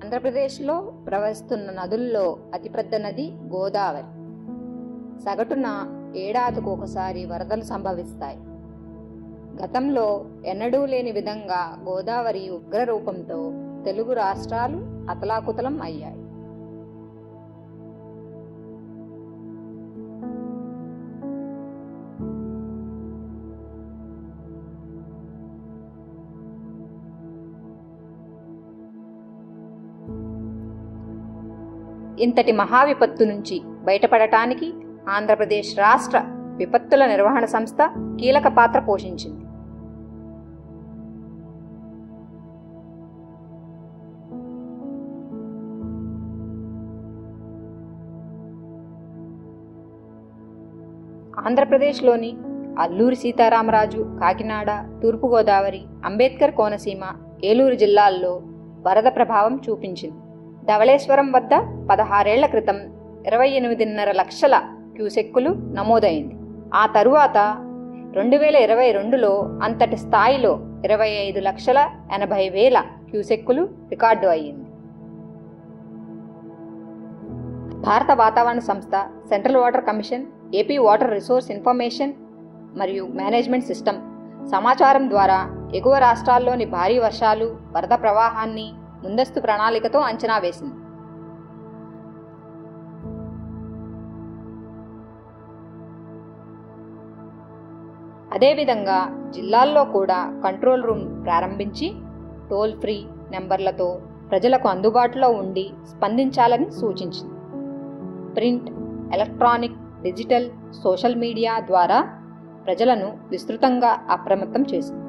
ఆంధ్రప్రదేశ్లో ప్రవహిస్తున్న నదుల్లో అతిపెద్ద నది గోదావరి. సగటున ఏడాదికి ఒకసారి వరదలు సంభవిస్తాయి. గతంలో ఎన్నడూ లేని విధంగా గోదావరి ఉగ్ర రూపంతో తెలుగు రాష్ట్రాలు అతలాకుతలం అయ్యాయి. ఇంతటి మహావిపత్తు నుంచి బయటపడటానికి ఆంధ్రప్రదేశ్ రాష్ట్ర విపత్తుల నిర్వహణ సంస్థ కీలక పాత్ర పోషించింది. ఆంధ్రప్రదేశ్లోని అల్లూరి సీతారామరాజు, కాకినాడ, తూర్పుగోదావరి, అంబేద్కర్ కోనసీమ, ఏలూరు జిల్లాల్లో వరద ప్రభావం చూపించింది. ధవళేశ్వరం వద్ద 16 ఏళ్ల క్రితం 28.5 లక్షల క్యూసెక్కులు నమోదైంది. ఆ తరువాత 2022లో అంతటి స్థాయిలో 25,80,000 క్యూసెక్కులు రికార్డు అయ్యింది. భారత వాతావరణ సంస్థ, central water commission, AP water resource information మరియు మేనేజ్మెంట్ సిస్టమ్ సమాచారం ద్వారా ఎగువ రాష్ట్రాల్లోని భారీ వర్షాలు, వరద ప్రవాహాన్ని ముందస్తు ప్రణాళికతో అంచనా వేసింది. అదేవిధంగా జిల్లాల్లో కూడా కంట్రోల్ రూమ్ ప్రారంభించి టోల్ ఫ్రీ నెంబర్లతో ప్రజలకు అందుబాటులో ఉండి స్పందించాలని సూచించింది. Print, electronic, digital, social media ద్వారా ప్రజలను విస్తృతంగా అప్రమత్తం చేసింది.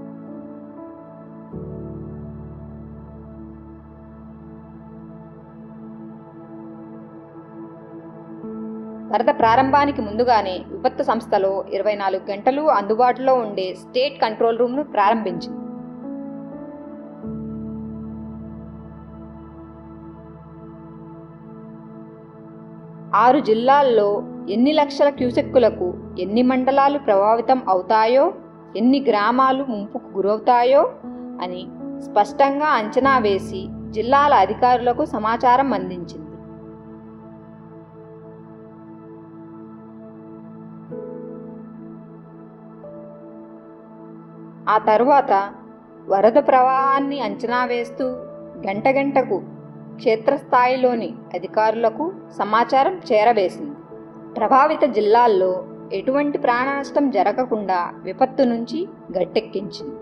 వరద ప్రారంభానికి ముందుగానే విపత్తు సంస్థలో 24 గంటలు అందుబాటులో ఉండే స్టేట్ కంట్రోల్ రూమ్ను ప్రారంభించింది. ఆరు జిల్లాల్లో ఎన్ని లక్షల క్యూసెక్కులకు ఎన్ని మండలాలు ప్రభావితం అవుతాయో, ఎన్ని గ్రామాలు ముంపుకు గురవుతాయో అని స్పష్టంగా అంచనా వేసి జిల్లాల అధికారులకు సమాచారం అందించింది. ఆ తరువాత వరద ప్రవాహాన్ని అంచనా వేస్తూ గంటకు క్షేత్రస్థాయిలోని అధికారులకు సమాచారం చేరవేసింది. ప్రభావిత జిల్లాల్లో ఎటువంటి ప్రాణ నష్టం జరగకుండా విపత్తు నుంచి గట్టెక్కించింది.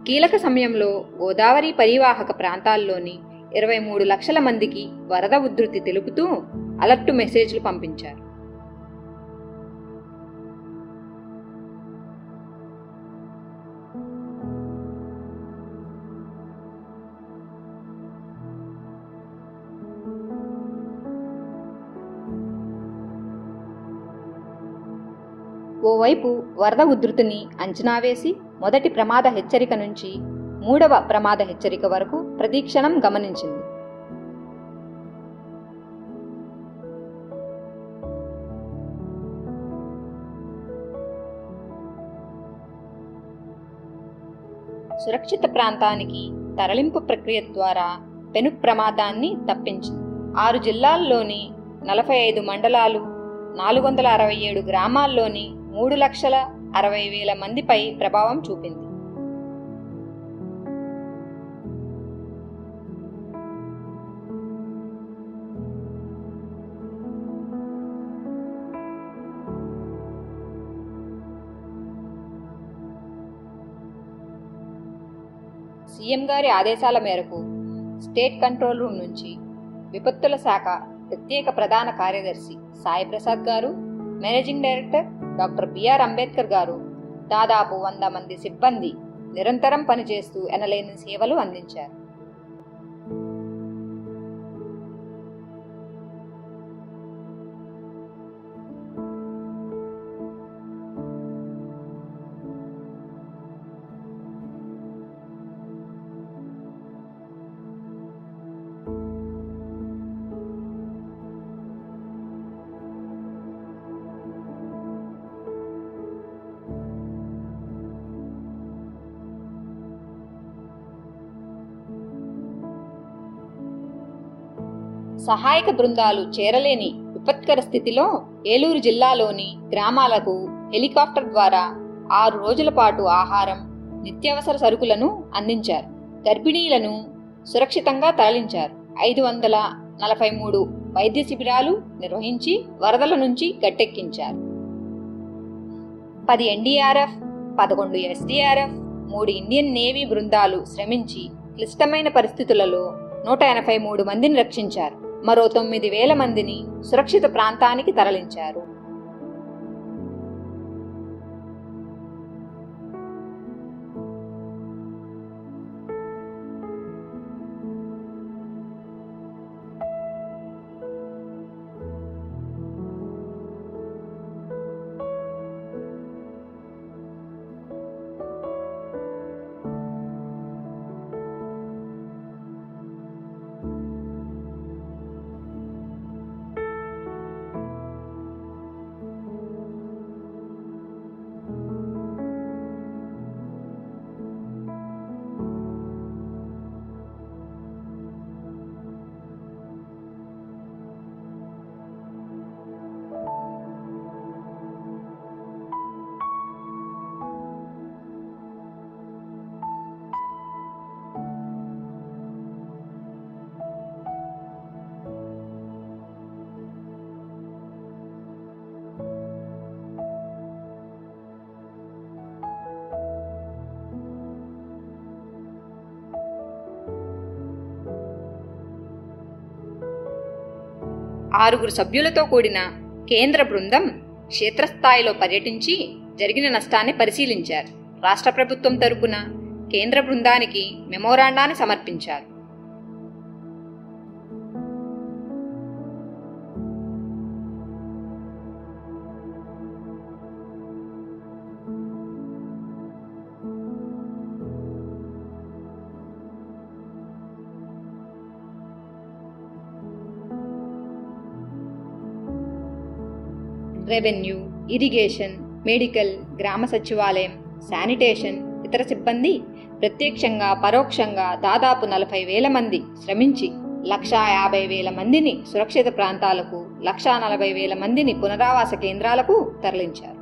కీలక సమయంలో గోదావరి పరివాహక ప్రాంతాల్లోని 23 లక్షల మందికి వరద ఉధృతి తెలుపుతూ అలర్ట్ మెసేజ్లు పంపించారు. ఓవైపు వరద ఉధృతిని అంచనా వేసి మొదటి ప్రమాద హెచ్చరిక నుంచి 3వ ప్రమాద హెచ్చరిక వరకు ప్రతిక్షణం గమనించింది. సురక్షిత ప్రాంతానికి తరలింపు ప్రక్రియ ద్వారా పెను ప్రమాదాన్ని తప్పించింది. 6 జిల్లాల్లోని 45 మండలాలు, 467 గ్రామాల్లోని 3,60,000 మందిపై ప్రభావం చూపింది. సీఎం గారి ఆదేశాల మేరకు స్టేట్ కంట్రోల్ రూమ్ నుంచి విపత్తుల శాఖ ప్రత్యేక ప్రధాన కార్యదర్శి సాయి ప్రసాద్ గారు, managing director doctor B R Ambedkar గారు దాదాపు 100 మంది సిబ్బంది నిరంతరం పనిచేస్తూ ఎనలేని సేవలు అందించారు. సహాయక బృందాలు చేరలేని విపత్కర స్థితిలో ఏలూరు జిల్లాలోని గ్రామాలకు హెలికాప్టర్ ద్వారా 6 రోజుల పాటు ఆహారం, నిత్యావసర సరుకులను అందించారు. గర్భిణీలను సురక్షితంగా తరలించారు. 543 వైద్య శిబిరాలు నిర్వహించి వరదల నుంచి గట్టెక్కించారు. 10 ఎన్డీఆర్ఎఫ్, 11 ఎస్డీఆర్ఎఫ్, 3 ఇండియన్ నేవీ బృందాలు శ్రమించి క్లిష్టమైన పరిస్థితులలో 183 మందిని రక్షించారు. మరో 9,000 మందిని సురక్షిత ప్రాంతానికి తరలించారు. ఆరుగురు సభ్యులతో కూడిన కేంద్ర బృందం క్షేత్రస్థాయిలో పర్యటించి జరిగిన నష్టాన్ని పరిశీలించారు. రాష్ట్ర ప్రభుత్వం తరపున కేంద్ర బృందానికి మెమోరాండాన్ని సమర్పించారు. రెవెన్యూ, ఇరిగేషన్, మెడికల్, గ్రామ సచివాలయం, శానిటేషన్, ఇతర సిబ్బంది ప్రత్యక్షంగా పరోక్షంగా దాదాపు 40,000 మంది శ్రమించి 150,000 మందిని సురక్షిత ప్రాంతాలకు, 140,000 మందిని పునరావాస కేంద్రాలకు తరలించారు.